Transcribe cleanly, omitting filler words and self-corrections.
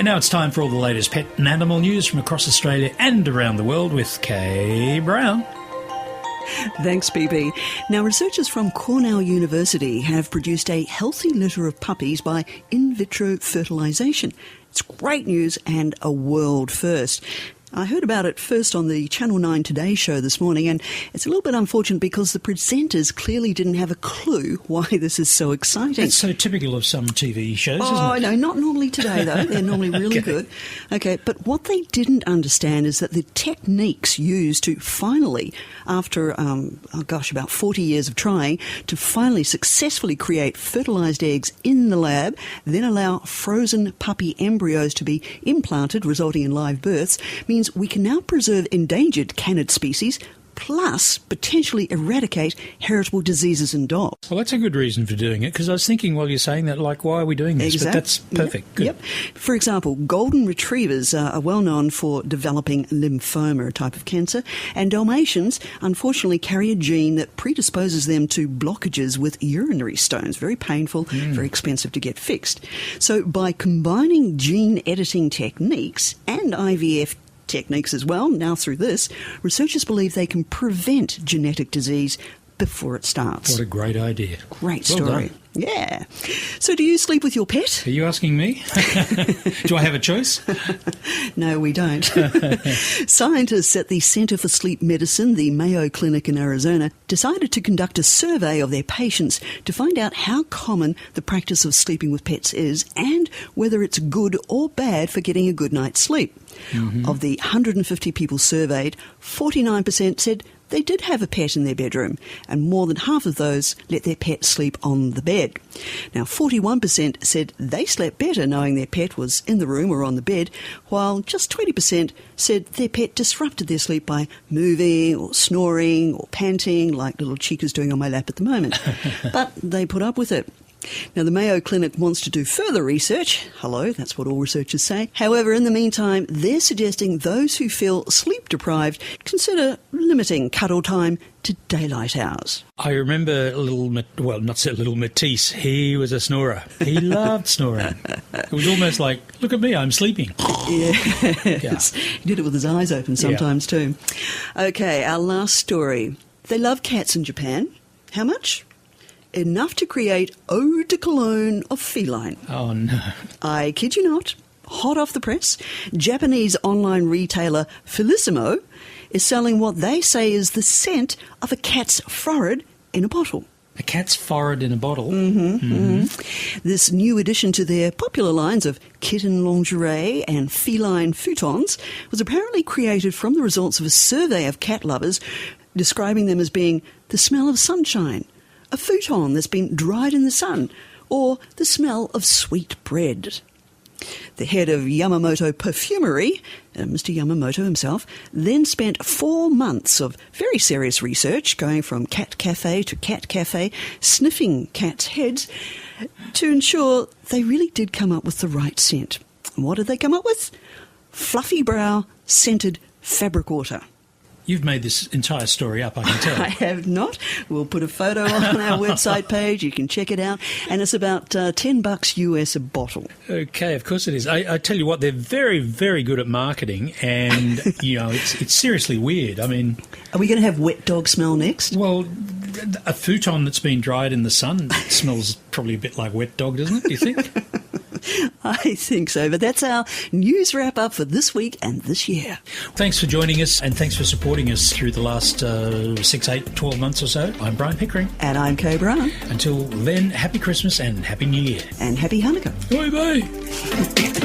And now it's time for all the latest pet and animal news from across Australia and around the world with Kaye Browne. Thanks, BB. Now, researchers from Cornell University have produced a healthy litter of puppies by invitro fertilization. It's great news and a world first. I heard about it first on the Channel 9 Today show this morning, and it's a little bit unfortunate because the presenters clearly didn't have a clue why this is so exciting. It's so typical of some TV shows, isn't it? Oh, no, not normally today, though. They're normally really good. Okay, but what they didn't understand is that the techniques used to finally, after, about 40 years of trying, to finally successfully create fertilized eggs in the lab, then allow frozen puppy embryos to be implanted, resulting in live births, means we can now preserve endangered canid species, plus potentially eradicate heritable diseases in dogs. Well, that's a good reason for doing it, because I was thinking while you're saying that, like, why are we doing this? Exactly. But that's perfect. Yep. Good. Yep. For example, golden retrievers are well known for developing lymphoma, a type of cancer, and Dalmatians unfortunately carry a gene that predisposes them to blockages with urinary stones. Very painful, very expensive to get fixed. So by combining gene editing techniques and IVF techniques as well, now through this, researchers believe they can prevent genetic disease before it starts. What a great idea. Great Well story. done. Yeah. So do you sleep with your pet? Are you asking me? Do I have a choice? No, we don't. Scientists at the Centre for Sleep Medicine, the Mayo Clinic in Arizona, decided to conduct a survey of their patients to find out how common the practice of sleeping with pets is and whether it's good or bad for getting a good night's sleep. Of the 150 people surveyed, 49% said they did have a pet in their bedroom, and more than half of those let their pet sleep on the bed. Now, 41% said they slept better knowing their pet was in the room or on the bed, while just 20% said their pet disrupted their sleep by moving or snoring or panting, like little Chica's doing on my lap at the moment. But they put up with it. Now, the Mayo Clinic wants to do further research. Hello, that's what all researchers say. However, in the meantime, they're suggesting those who feel sleep-deprived consider limiting cuddle time to daylight hours. I remember little Matisse. He was a snorer. He loved snoring. It was almost like, look at me, I'm sleeping. Yes. He did it with his eyes open sometimes too. Okay, our last story. They love cats in Japan. How much? Enough to create eau de cologne of feline. Oh, no. I kid you not. Hot off the press, Japanese online retailer Felissimo is selling what they say is the scent of a cat's forehead in a bottle. A cat's forehead in a bottle? This new addition to their popular lines of kitten lingerie and feline futons was apparently created from the results of a survey of cat lovers describing them as being the smell of sunshine, a futon that's been dried in the sun, or the smell of sweet bread. The head of Yamamoto Perfumery, Mr. Yamamoto himself, then spent 4 months of very serious research, going from cat cafe to cat cafe, sniffing cats' heads, to ensure they really did come up with the right scent. And what did they come up with? Fluffy brow scented fabric water. You've made this entire story up, I can tell. I have not. We'll put a photo on our website page. You can check it out. And it's about $10 US a bottle. Okay, of course it is. I tell you what, they're very, very good at marketing, and, it's seriously weird. I mean... Are we going to have wet dog smell next? Well, a futon that's been dried in the sun smells probably a bit like wet dog, doesn't it, do you think? I think so, but that's our news wrap-up for this week and this year. Thanks for joining us, and thanks for supporting us through the last 6, 8, 12 months or so. I'm Browne Pickering. And I'm Kaye Browne. Until then, Happy Christmas and Happy New Year. And Happy Hanukkah. Bye-bye.